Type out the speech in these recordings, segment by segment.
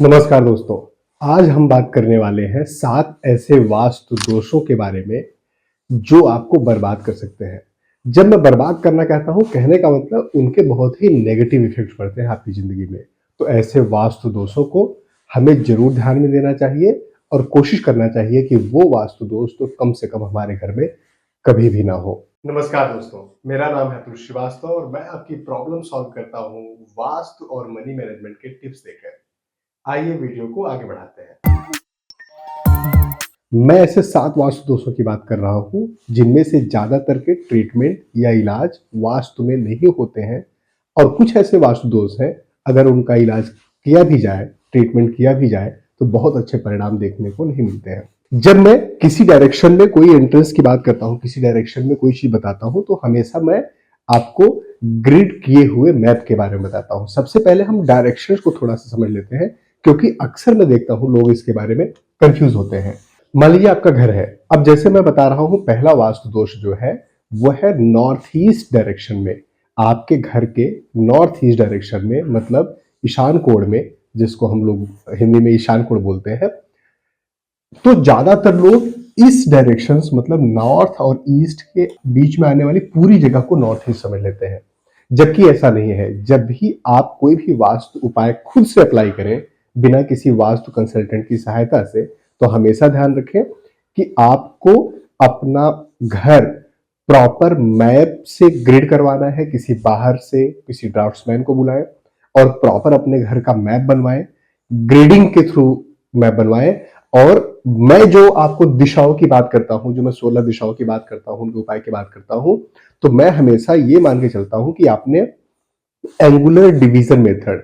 नमस्कार दोस्तों। आज हम बात करने वाले हैं 7 ऐसे वास्तु दोषों के बारे में जो आपको बर्बाद कर सकते हैं। जब मैं बर्बाद करना कहता हूं, कहने का मतलब उनके बहुत ही नेगेटिव इफेक्ट पड़ते हैं आपकी जिंदगी में। तो ऐसे वास्तु दोषों को हमें जरूर ध्यान में देना चाहिए और कोशिश करना चाहिए कि वो वास्तु दोष तो कम से कम हमारे घर में कभी भी ना हो। नमस्कार दोस्तों, मेरा नाम है अतुल श्रीवास्तव और मैं आपकी प्रॉब्लम सॉल्व करता हूं वास्तु और मनी मैनेजमेंट के टिप्स देकर। आइए वीडियो को आगे बढ़ाते हैं। मैं ऐसे 7 वास्तु दोषों की बात कर रहा हूं जिनमें से ज्यादातर के ट्रीटमेंट या इलाज वास्तु में नहीं होते हैं और कुछ ऐसे वास्तु दोष हैं, अगर उनका इलाज किया भी जाए, ट्रीटमेंट किया भी जाए तो बहुत अच्छे परिणाम देखने को नहीं मिलते हैं। जब मैं किसी डायरेक्शन में कोई एंट्रेंस की बात करता हूं, किसी डायरेक्शन में कोई चीज बताता हूं, तो हमेशा मैं आपको ग्रिड किए हुए मैप के बारे में बताता हूं। सबसे पहले हम डायरेक्शंस को थोड़ा सा समझ लेते हैं, क्योंकि अक्सर मैं देखता हूं लोग इसके बारे में कंफ्यूज होते हैं। मान लीजिए आपका घर है। अब जैसे मैं बता रहा हूं, पहला वास्तु दोष जो है वो है नॉर्थ ईस्ट डायरेक्शन में। आपके घर के नॉर्थ ईस्ट डायरेक्शन में, मतलब ईशान कोण में, जिसको हम लोग हिंदी में ईशान कोण बोलते हैं, तो ज्यादातर लोग इस डायरेक्शंस मतलब नॉर्थ और ईस्ट के बीच में आने वाली पूरी जगह को नॉर्थ ईस्ट समझ लेते हैं, जबकि ऐसा नहीं है। जब भी आप कोई भी वास्तु उपाय खुद से अप्लाई करें बिना किसी वास्तु कंसल्टेंट की सहायता से, तो हमेशा ध्यान रखें कि आपको अपना घर प्रॉपर मैप से ग्रिड करवाना है। किसी बाहर से किसी ड्राफ्ट्समैन को बुलाएं और प्रॉपर अपने घर का मैप बनवाएं, ग्रेडिंग के थ्रू मैप बनवाएं। और मैं जो आपको दिशाओं की बात करता हूं, जो मैं 16 दिशाओं की बात करता हूं, उनके उपाय की बात करता हूं, तो मैं हमेशा ये मान के चलता हूं कि आपने एंगुलर डिवीजन मेथड,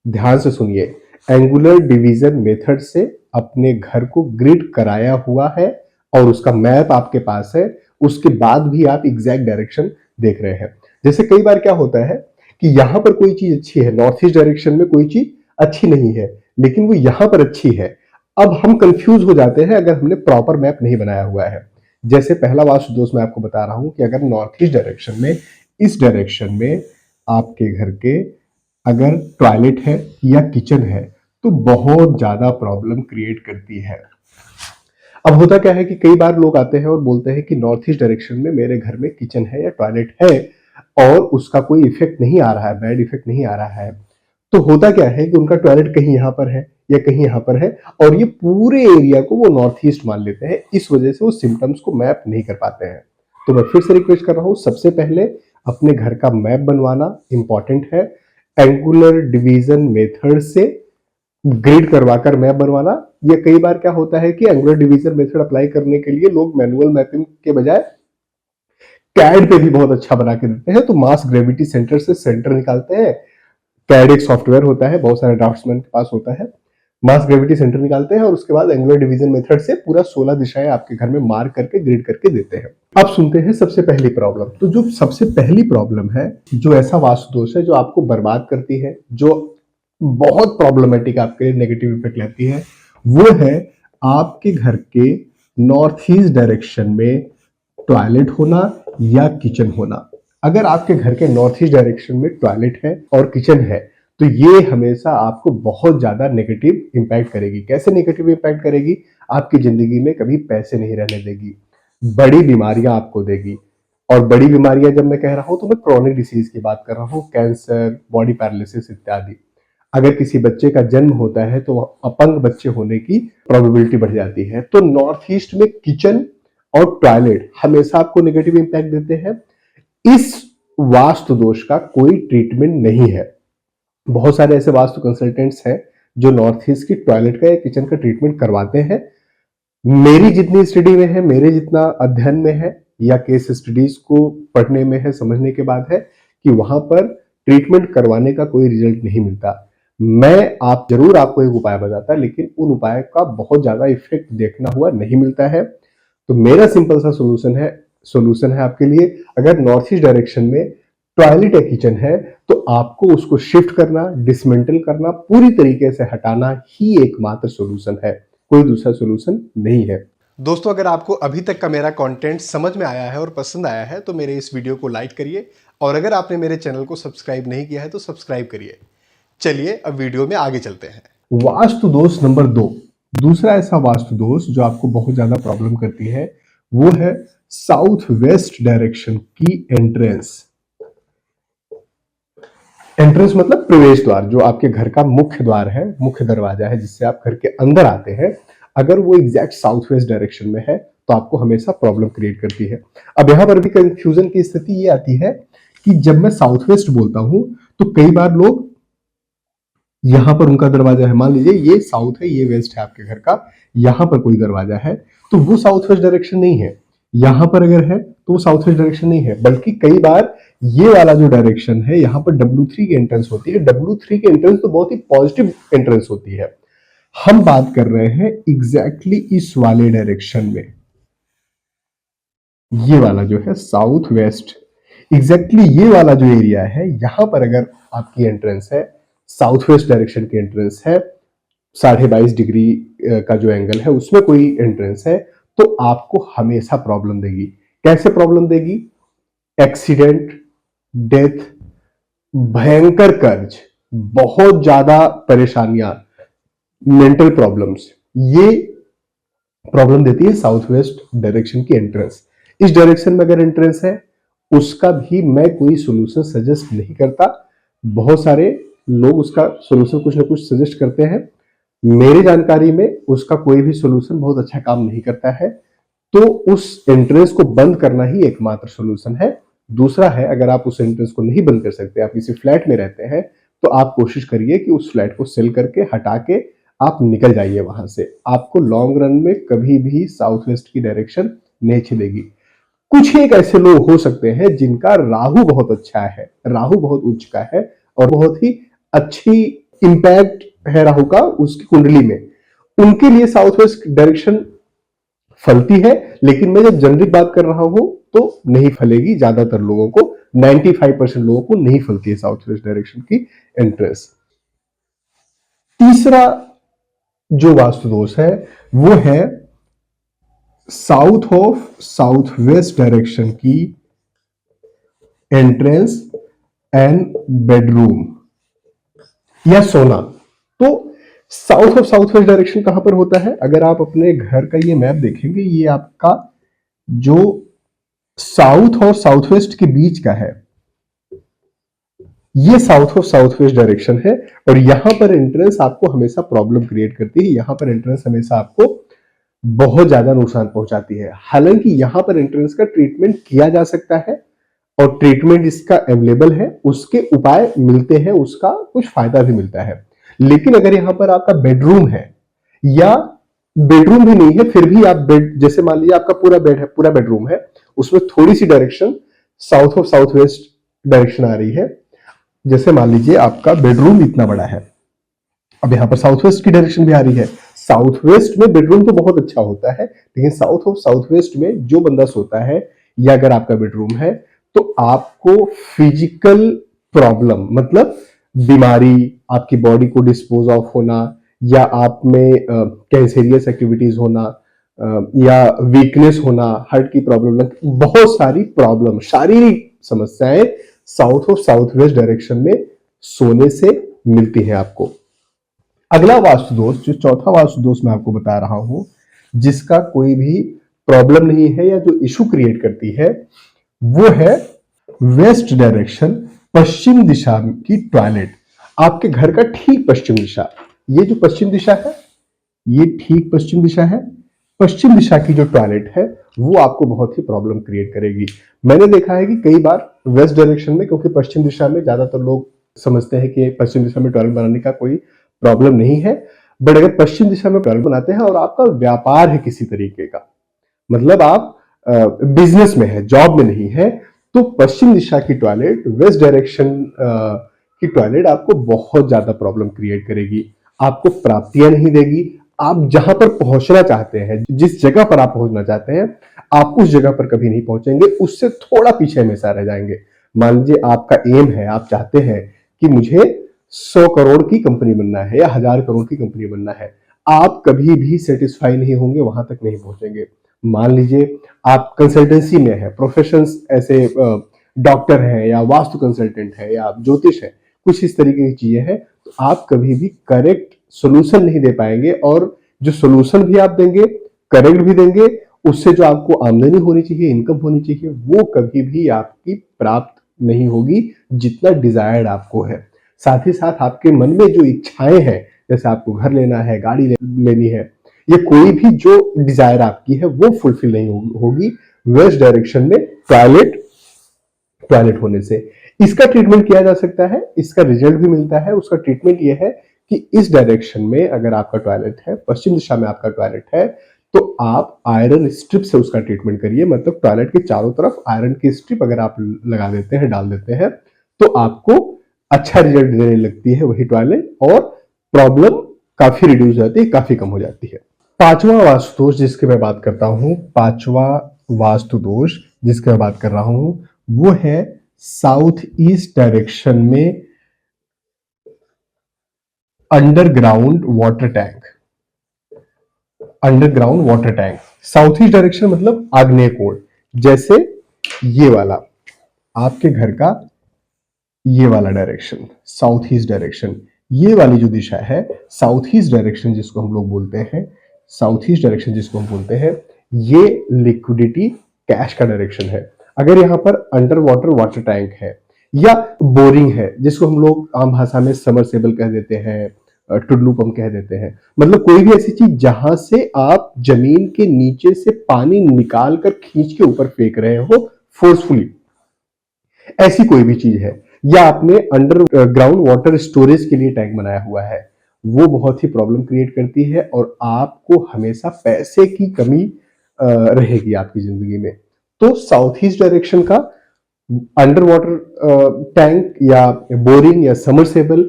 ध्यान से सुनिए, एंगुलर डिवीजन मेथड से अपने घर को ग्रिड कराया हुआ है और उसका मैप आपके पास है। उसके बाद भी आप एग्जैक्ट डायरेक्शन देख रहे हैं। जैसे कई बार क्या होता है कि यहां पर कोई चीज अच्छी है, नॉर्थ ईस्ट डायरेक्शन में कोई चीज अच्छी नहीं है, लेकिन वो यहां पर अच्छी है। अब हम कंफ्यूज हो जाते हैं अगर हमने प्रॉपर मैप नहीं बनाया हुआ है। जैसे पहला वास्तु दोष मैं आपको बता रहा हूं कि अगर नॉर्थ ईस्ट डायरेक्शन में, इस डायरेक्शन में आपके घर के अगर टॉयलेट है या किचन है, तो बहुत ज्यादा प्रॉब्लम क्रिएट करती है। अब होता क्या है कि कई बार लोग आते हैं और बोलते हैं कि नॉर्थ ईस्ट डायरेक्शन में मेरे घर में किचन है या टॉयलेट है और उसका कोई इफेक्ट नहीं आ रहा है, बैड इफेक्ट नहीं आ रहा है। तो होता क्या है कि उनका टॉयलेट कहीं यहां पर है या कहीं यहां पर है और ये पूरे एरिया को वो नॉर्थ ईस्ट मान लेते हैं। इस वजह से वो सिम्टम्स को मैप नहीं कर पाते हैं। तो मैं फिर से रिक्वेस्ट कर रहा हूं, सबसे पहले अपने घर का मैप बनवाना इंपॉर्टेंट है। एंगुलर डिवीजन मेथड से ग्रिड करवाकर मैप बनवाना। ये कई बार क्या होता है कि एंगुलर डिवीजन मेथड अप्लाई करने के लिए लोग मैनुअल मैपिंग के बजाय कैड पे भी बहुत अच्छा बना के देते हैं, तो मास ग्रेविटी सेंटर से सेंटर निकालते हैं। कैड एक सॉफ्टवेयर होता है, बहुत सारे ड्राफ्ट्समैन के पास होता है। मास ग्रेविटी सेंटर निकालते हैं और उसके बाद एंगुलर डिवीजन मेथड से पूरा 16 दिशाएं आपके घर में मार्क करके ग्रिड करके देते हैं। अब सुनते हैं सबसे पहली प्रॉब्लम। तो जो सबसे पहली प्रॉब्लम है, जो ऐसा वास्तु दोष है जो आपको बर्बाद करती है, जो बहुत प्रॉब्लमेटिक आपके लिए नेगेटिव इफेक्ट लेती है, वो है आपके घर के नॉर्थ ईस्ट डायरेक्शन में टॉयलेट होना या किचन होना। अगर आपके घर के नॉर्थ ईस्ट डायरेक्शन में टॉयलेट है और किचन है, तो ये हमेशा आपको बहुत ज्यादा नेगेटिव इंपैक्ट करेगी। कैसे नेगेटिव इंपैक्ट करेगी? आपकी जिंदगी में कभी पैसे नहीं रहने देगी, बड़ी बीमारियां आपको देगी। और बड़ी बीमारियां जब मैं कह रहा हूं तो मैं क्रॉनिक डिसीज की बात कर रहा हूं, कैंसर, बॉडी पैरालिसिस इत्यादि। अगर किसी बच्चे का जन्म होता है तो अपंग बच्चे होने की प्रोबेबिलिटी बढ़ जाती है। तो नॉर्थ ईस्ट में किचन और टॉयलेट हमेशा आपको नेगेटिव इंपैक्ट देते हैं। इस वास्तु दोष का कोई ट्रीटमेंट नहीं है। बहुत सारे ऐसे वास्तु कंसल्टेंट्स हैं जो नॉर्थ ईस्ट की टॉयलेट का या किचन का ट्रीटमेंट करवाते हैं। मेरी जितनी स्टडी में है, मेरे जितना अध्ययन में है या केस स्टडीज को पढ़ने में है, समझने के बाद है कि वहां पर ट्रीटमेंट करवाने का कोई रिजल्ट नहीं मिलता। मैं आप जरूर आपको एक उपाय बताता, लेकिन उन उपाय का बहुत ज्यादा इफेक्ट देखना हुआ नहीं मिलता है। तो मेरा सिंपल सा सोल्यूशन है आपके लिए। अगर नॉर्थ ईस्ट डायरेक्शन में टॉयलेट या किचन है तो आपको उसको शिफ्ट करना, डिसमेंटल करना, पूरी तरीके से हटाना ही एकमात्र सोल्यूशन है। कोई दूसरा सोल्यूशन नहीं है। दोस्तों, अगर आपको अभी तक का मेरा कंटेंट समझ में आया है और पसंद आया है तो मेरे इस वीडियो को लाइक करिए और अगर आपने मेरे चैनल को सब्सक्राइब नहीं किया है तो सब्सक्राइब करिए। चलिए अब वीडियो में आगे चलते हैं। वास्तु दोष नंबर 2, दूसरा ऐसा वास्तु दोष जो आपको बहुत ज्यादा प्रॉब्लम करती है, वो है साउथ वेस्ट डायरेक्शन की एंट्रेंस। एंट्रेंस मतलब प्रवेश द्वार, जो आपके घर का मुख्य द्वार है, मुख्य दरवाजा है जिससे आप घर के अंदर आते हैं। अगर वो एग्जैक्ट साउथ वेस्ट डायरेक्शन में है तो आपको हमेशा प्रॉब्लम क्रिएट करती है। अब यहां पर भी कंफ्यूजन की स्थिति ये आती है कि जब मैं साउथ वेस्ट बोलता हूं तो कई बार लोग यहां पर उनका दरवाजा है, मान लीजिए ये साउथ है, ये वेस्ट है आपके घर का, यहां पर कोई दरवाजा है तो वो साउथ वेस्ट डायरेक्शन नहीं है। यहां पर अगर है तो वो साउथ वेस्ट डायरेक्शन नहीं है, बल्कि कई बार ये वाला जो डायरेक्शन है, यहां पर W3 की एंट्रेंस होती है। W3 की एंट्रेंस तो बहुत ही पॉजिटिव एंट्रेंस होती है। हम बात कर रहे हैं एग्जैक्टली इस वाले डायरेक्शन में, ये वाला जो है साउथ वेस्ट, एग्जैक्टली ये वाला जो एरिया है, यहां पर अगर आपकी एंट्रेंस है, साउथ वेस्ट डायरेक्शन की एंट्रेंस है, 22.5 डिग्री का जो एंगल है उसमें कोई एंट्रेंस है, तो आपको हमेशा प्रॉब्लम देगी। कैसे प्रॉब्लम देगी? एक्सीडेंट, डेथ, भयंकर कर्ज, बहुत ज्यादा परेशानियां, मेंटल प्रॉब्लम्स, ये प्रॉब्लम देती है साउथ वेस्ट डायरेक्शन की एंट्रेंस। इस डायरेक्शन में अगर एंट्रेंस है, उसका भी मैं कोई सोल्यूशन सजेस्ट नहीं करता। बहुत सारे लोग उसका सोल्यूशन कुछ ना कुछ सजेस्ट करते हैं, मेरी जानकारी में उसका कोई भी सोल्यूशन बहुत अच्छा काम नहीं करता है। तो उस एंट्रेंस को बंद करना ही एकमात्र सोल्यूशन है। दूसरा है, अगर आप उस एंट्रेंस को नहीं बंद कर सकते, आप किसी फ्लैट में रहते हैं, तो आप कोशिश करिए कि उस फ्लैट को सेल करके हटा के आप निकल जाइए वहां से। आपको लॉन्ग रन में कभी भी साउथ वेस्ट की डायरेक्शन नहीं छिलेगी। कुछ एक ऐसे लोग हो सकते हैं जिनका राहु बहुत अच्छा है, राहु बहुत उच्च का है और बहुत ही अच्छी इंपैक्ट है राहु का उसकी कुंडली में, उनके लिए साउथ वेस्ट डायरेक्शन फलती है। लेकिन मैं जब जनरिक बात कर रहा हूं तो नहीं फलेगी। ज्यादातर लोगों को, 95% लोगों को नहीं फलती है साउथ वेस्ट डायरेक्शन की एंट्रेंस। तीसरा जो वास्तु दोष है वो है south of south west direction की एंट्रेंस एंड बेडरूम या सोना। तो south of south west direction कहां पर होता है? अगर आप अपने घर का ये मैप देखेंगे, ये आपका जो साउथ और साउथ वेस्ट के बीच का है, ये south of south west direction है और यहां पर एंट्रेंस आपको हमेशा प्रॉब्लम क्रिएट करती है। यहां पर एंट्रेंस हमेशा आपको बहुत ज्यादा नुकसान पहुंचाती है। हालांकि यहां पर एंट्रेंस का ट्रीटमेंट किया जा सकता है और ट्रीटमेंट इसका अवेलेबल है, उसके उपाय मिलते हैं, उसका कुछ फायदा भी मिलता है। लेकिन अगर यहां पर आपका बेडरूम है या बेडरूम भी नहीं है, फिर भी आप बेड, जैसे मान लीजिए आपका पूरा बेड है, पूरा बेडरूम है, उसमें थोड़ी सी direction south of south west direction आ रही है। जैसे मान लीजिए आपका बेडरूम इतना बड़ा है, अब यहां पर साउथ वेस्ट की डायरेक्शन भी आ रही है। साउथ वेस्ट में बेडरूम तो बहुत अच्छा होता है, लेकिन साउथ ऑफ साउथ वेस्ट में जो बंदा सोता है या अगर आपका बेडरूम है, तो आपको फिजिकल प्रॉब्लम, मतलब बीमारी, आपकी बॉडी को डिस्पोज ऑफ होना, या आप में कैंसेरियस एक्टिविटीज होना, या वीकनेस होना, हार्ट की प्रॉब्लम, बहुत सारी प्रॉब्लम, शारीरिक समस्याएं south of south west direction में सोने से मिलती है आपको। अगला वास्तु दोष, जो चौथा वास्तु दोष मैं आपको बता रहा हूं, जिसका कोई भी प्रॉब्लम नहीं है या जो इशू क्रिएट करती है, वो है वेस्ट डायरेक्शन, पश्चिम दिशा की टॉयलेट। आपके घर का ठीक पश्चिम दिशा, ये जो पश्चिम दिशा है, ये ठीक पश्चिम दिशा है। पश्चिम दिशा की जो टॉयलेट है वो आपको बहुत ही प्रॉब्लम क्रिएट करेगी। मैंने देखा है कि कई बार वेस्ट डायरेक्शन में, क्योंकि पश्चिम दिशा में ज्यादातर लोग समझते हैं कि पश्चिम दिशा में टॉयलेट बनाने का कोई प्रॉब्लम नहीं है, बट अगर पश्चिम दिशा में टॉयलेट बनाते हैं और आपका व्यापार है किसी तरीके का, मतलब आप बिजनेस में है, जॉब में नहीं है, तो पश्चिम दिशा की टॉयलेट, वेस्ट डायरेक्शन की टॉयलेट आपको बहुत ज्यादा प्रॉब्लम क्रिएट करेगी, आपको प्राप्तियां नहीं देगी। आप जहां पर पहुंचना चाहते हैं, जिस जगह पर आप पहुंचना चाहते हैं, आप उस जगह पर कभी नहीं पहुंचेंगे, उससे थोड़ा पीछे हमेशा रह जाएंगे। मान लीजिए आपका एम है, आप चाहते हैं कि मुझे 100 करोड़ की कंपनी बनना है या 1000 करोड़ की कंपनी बनना है, आप कभी भी सेटिस्फाई नहीं होंगे, वहां तक नहीं पहुंचेंगे। मान लीजिए आप कंसल्टेंसी में है, प्रोफेशंस ऐसे डॉक्टर हैं या वास्तु कंसल्टेंट है या आप ज्योतिष है, कुछ इस तरीके की चीजें हैं, तो आप कभी भी करेक्ट सोल्यूशन नहीं दे पाएंगे, और जो सोल्यूशन भी आप देंगे, करेक्ट भी देंगे, उससे जो आपको आमदनी होनी चाहिए, इनकम होनी चाहिए, वो कभी भी आपकी प्राप्त नहीं होगी जितना डिजायर्ड आपको है। साथ ही साथ आपके मन में जो इच्छाएं हैं, जैसे आपको घर लेना है, गाड़ी लेनी है, ये कोई भी जो डिजायर आपकी है वो फुलफिल नहीं होगी वेस्ट डायरेक्शन में टॉयलेट होने से। इसका ट्रीटमेंट किया जा सकता है, इसका रिजल्ट भी मिलता है। उसका ट्रीटमेंट यह है कि इस डायरेक्शन में अगर आपका टॉयलेट है, पश्चिम दिशा में आपका टॉयलेट है, तो आप आयरन स्ट्रिप से उसका ट्रीटमेंट करिए। मतलब टॉयलेट के चारों तरफ आयरन की स्ट्रिप अगर आप लगा देते हैं, डाल देते हैं, तो आपको अच्छा रिजल्ट देने लगती है वही टॉयलेट, और प्रॉब्लम काफी रिड्यूस हो जाती है, काफी कम हो जाती है। पांचवा वास्तु दोष जिसकी मैं बात करता हूं, पांचवा वास्तु दोष जिसकी मैं बात कर रहा हूं, वो है साउथ ईस्ट डायरेक्शन में underground water tank. Underground water tank, south east direction मतलब आग्नेय कोण। जैसे ये वाला आपके घर का ये वाला डायरेक्शन, साउथ ईस्ट डायरेक्शन, ये वाली जो दिशा है साउथ ईस्ट डायरेक्शन जिसको हम लोग बोलते हैं, साउथ ईस्ट डायरेक्शन जिसको हम बोलते हैं, ये लिक्विडिटी कैश का डायरेक्शन है। अगर यहाँ पर अंडर वाटर टैंक है या बोरिंग है, जिसको हम लोग आम भाषा में समरसेबल कह देते हैं, टुल्लू पंप कह देते हैं, मतलब कोई भी ऐसी चीज जहां से आप जमीन के नीचे से पानी निकाल कर खींच के ऊपर फेंक रहे हो फोर्सफुली, ऐसी कोई भी चीज है, या आपने अंडरग्राउंड वाटर स्टोरेज के लिए टैंक बनाया हुआ है, वो बहुत ही प्रॉब्लम क्रिएट करती है और आपको हमेशा पैसे की कमी रहेगी आपकी जिंदगी में। तो साउथ ईस्ट डायरेक्शन का अंडर वाटर टैंक या बोरिंग या समरसेबल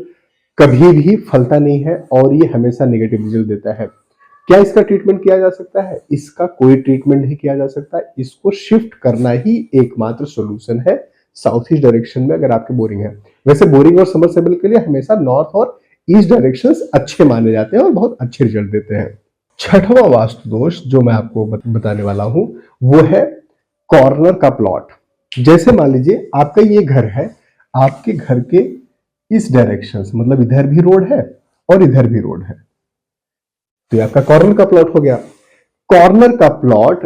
कभी भी फलता नहीं है और ये हमेशा नेगेटिव रिजल्ट देता है। क्या इसका ट्रीटमेंट किया जा सकता है? इसका कोई ट्रीटमेंट नहीं किया जा सकता, इसको शिफ्ट करना ही एकमात्र सॉल्यूशन है साउथ ईस्ट डायरेक्शन में अगर आपके बोरिंग है। वैसे बोरिंग और समरसेबल के लिए हमेशा नॉर्थ और ईस्ट डायरेक्शंस अच्छे माने जाते हैं और बहुत अच्छे रिजल्ट देते हैं। छठवां वास्तु दोष जो मैं आपको बताने वाला हूं वो है कॉर्नर का प्लॉट। जैसे मान लीजिए आपका ये घर है, आपके घर के इस डायरेक्शन मतलब इधर भी रोड है और इधर भी रोड है, तो ये आपका कॉर्नर का प्लॉट हो गया। कॉर्नर का प्लॉट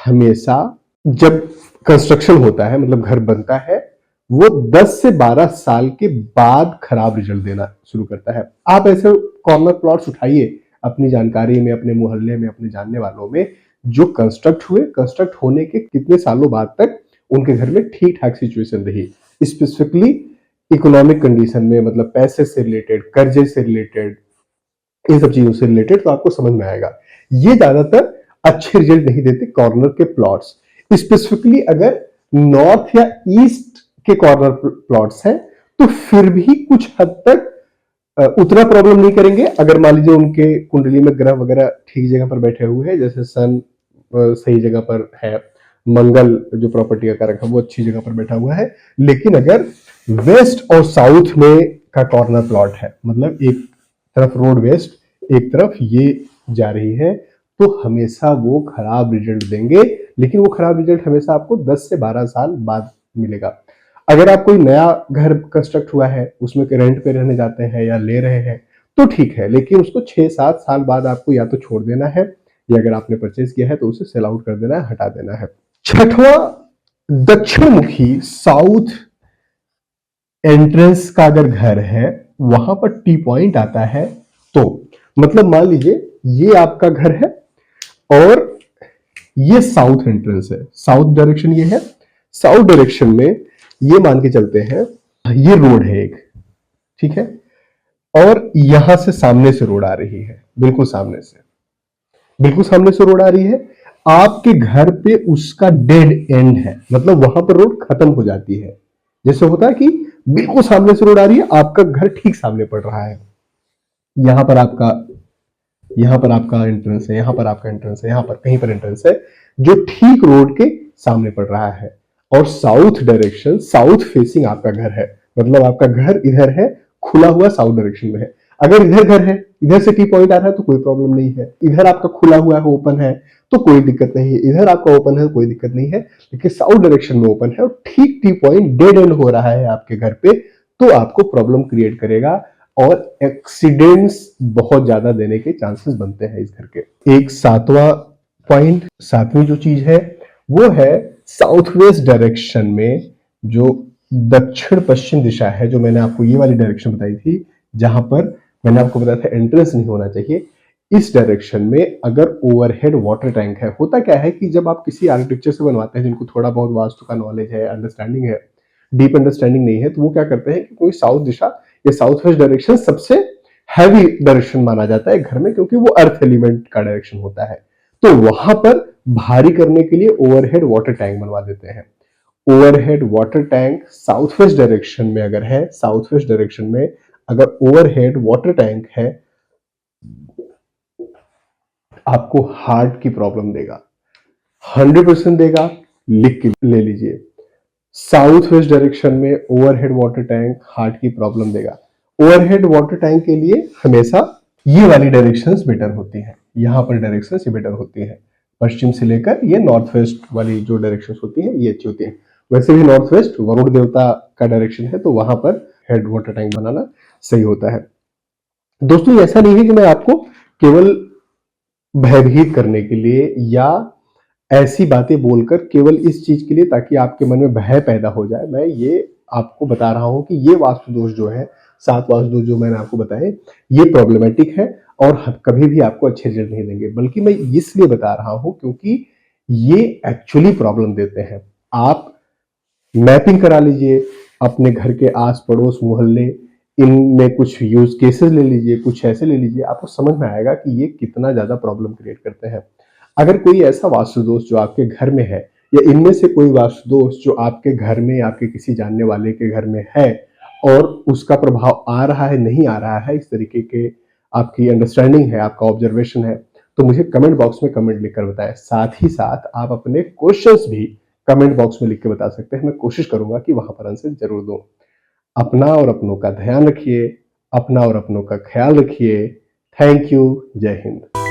हमेशा जब कंस्ट्रक्शन होता है, मतलब घर बनता है, वो 10 से 12 साल के बाद खराब रिजल्ट देना शुरू करता है। आप ऐसे कॉर्नर प्लॉट्स उठाइए अपनी जानकारी में, अपने मोहल्ले में, अपने जानने वालों में, जो कंस्ट्रक्ट होने के कितने सालों बाद तक उनके घर में ठीक ठाक सिचुएशन रही, स्पेसिफिकली इकोनॉमिक कंडीशन में, मतलब पैसे से रिलेटेड, कर्जे से रिलेटेड, इन सब चीजों से रिलेटेड, तो आपको समझ में आएगा। ये ज्यादातर अच्छे रिजल्ट नहीं देते कॉर्नर के प्लॉट्स। स्पेसिफिकली अगर नॉर्थ या ईस्ट के कॉर्नर प्लॉट्स हैं तो फिर भी कुछ हद तक उतना प्रॉब्लम नहीं करेंगे। अगर मान लीजिए उनके कुंडली में ग्रह वगैरह ठीक जगह पर बैठे हुए हैं, जैसे सन सही जगह पर है, मंगल जो प्रॉपर्टी का कारक है वो अच्छी जगह पर बैठा हुआ है। लेकिन अगर वेस्ट और साउथ में का कॉर्नर प्लॉट है, मतलब एक तरफ रोड वेस्ट, एक तरफ ये जा रही है, तो हमेशा वो खराब रिजल्ट देंगे। लेकिन वो खराब रिजल्ट हमेशा आपको 10 से 12 साल बाद मिलेगा। अगर आप कोई नया घर कंस्ट्रक्ट हुआ है, उसमें रेंट पे रहने जाते हैं या ले रहे हैं तो ठीक है, लेकिन उसको 6-7 साल बाद आपको या तो छोड़ देना है, या अगर आपने परचेज किया है तो उसे सेल आउट कर देना है, हटा देना है। छठवां, दक्षिण मुखी साउथ एंट्रेंस का अगर घर है, वहां पर टी पॉइंट आता है, तो मतलब मान लीजिए ये आपका घर है और ये साउथ एंट्रेंस है, साउथ डायरेक्शन ये है। साउथ डायरेक्शन में ये मान के चलते हैं ये रोड है एक, ठीक है, और यहां से सामने से रोड आ रही है, बिल्कुल सामने से रोड आ रही है। आपके घर पे उसका डेड एंड है, मतलब वहां पर रोड खत्म हो जाती है। जैसे होता है कि बिल्कुल सामने से रोड आ रही है, आपका घर ठीक सामने पड़ रहा है, यहां पर आपका एंट्रेंस है, यहां पर आपका एंट्रेंस है, यहां पर कहीं पर एंट्रेंस है, जो ठीक रोड के सामने पड़ रहा है। और साउथ डायरेक्शन, साउथ फेसिंग आपका घर है, मतलब आपका घर इधर है, खुला हुआ साउथ डायरेक्शन में है। अगर इधर घर है, इधर से टी पॉइंट आ रहा है तो कोई प्रॉब्लम नहीं है। इधर आपका खुला हुआ है, ओपन है, तो कोई दिक्कत नहीं है। इधर आपका ओपन है, कोई दिक्कत नहीं है। लेकिन साउथ डायरेक्शन में ओपन है और ठीक टी पॉइंट डेड एंड हो रहा है आपके घर पे, तो आपको प्रॉब्लम क्रिएट करेगा। और एक्सीडेंट्स बहुत ज्यादा देने के चांसेस बनते हैं इस घर के। एक सातवां पॉइंट, सातवीं जो चीज है वो है साउथ वेस्ट डायरेक्शन में जो दक्षिण पश्चिम दिशा है, जो मैंने आपको ये वाली डायरेक्शन बताई थी जहां पर मैंने आपको बताया था एंट्रेंस नहीं होना चाहिए, इस डायरेक्शन में अगर ओवरहेड वाटर टैंक है। होता क्या है कि जब आप किसी आर्किटेक्चर से बनवाते हैं जिनको थोड़ा बहुत वास्तु का नॉलेज है, अंडरस्टैंडिंग है, डीप अंडरस्टैंडिंग नहीं है, तो वो क्या करते हैं कि कोई साउथ दिशा या साउथ वेस्ट डायरेक्शन सबसे हैवी डायरेक्शन माना जाता है घर में, क्योंकि वो अर्थ एलिमेंट का डायरेक्शन होता है। तो वहां पर भारी करने के लिए ओवरहेड वाटर टैंक बनवा देते हैं। Overhead water tank south west direction में अगर है, साउथ वेस्ट डायरेक्शन में अगर ओवरहेड वाटर टैंक है, आपको हार्ट की प्रॉब्लम देगा, 100% देगा। लिख के ले लीजिए, साउथ वेस्ट डायरेक्शन में ओवरहेड वाटर टैंक हार्ट की प्रॉब्लम देगा। ओवरहेड वाटर टैंक के लिए हमेशा ये वाली डायरेक्शंस बेटर होती हैं, यहां पर डायरेक्शंस ये बेटर होती हैं, पश्चिम से लेकर ये नॉर्थ वेस्ट वाली जो डायरेक्शंस होती हैं ये अच्छी होती हैं। वैसे भी नॉर्थ वेस्ट वरुण देवता का डायरेक्शन है, तो वहां पर हेड वाटर टैंक बनाना सही होता है। दोस्तों ऐसा नहीं है कि मैं आपको केवल भयभीत करने के लिए या ऐसी बातें बोलकर केवल इस चीज के लिए ताकि आपके मन में भय पैदा हो जाए, मैं ये आपको बता रहा हूं कि ये वास्तु दोष जो है, 7 वास्तु दोष जो मैंने आपको बताए, ये प्रॉब्लमेटिक है और कभी भी आपको अच्छे रिजल्ट नहीं देंगे। बल्कि मैं इसलिए बता रहा हूं क्योंकि ये एक्चुअली प्रॉब्लम देते हैं। आप मैपिंग करा लीजिए अपने घर के आस पड़ोस मोहल्ले, इनमें कुछ यूज केसेस ले लीजिए, कुछ ऐसे ले लीजिए, आपको समझ में आएगा कि ये कितना ज्यादा प्रॉब्लम क्रिएट करते हैं। अगर कोई ऐसा वास्तु दोष जो आपके घर में है, या इनमें से कोई वास्तु दोष जो आपके घर में, आपके किसी जानने वाले के घर में है और उसका प्रभाव आ रहा है, नहीं आ रहा है, इस तरीके के आपकी अंडरस्टैंडिंग है, आपका ऑब्जर्वेशन है, तो मुझे कमेंट बॉक्स में कमेंट लिखकर बताएं। साथ ही साथ आप अपने क्वेश्चंस भी कमेंट बॉक्स में लिख के बता सकते हैं, मैं कोशिश करूंगा कि वहां पर आंसर जरूर दूं। अपना और अपनों का ध्यान रखिए, अपना और अपनों का ख्याल रखिए। Thank you. जय हिंद।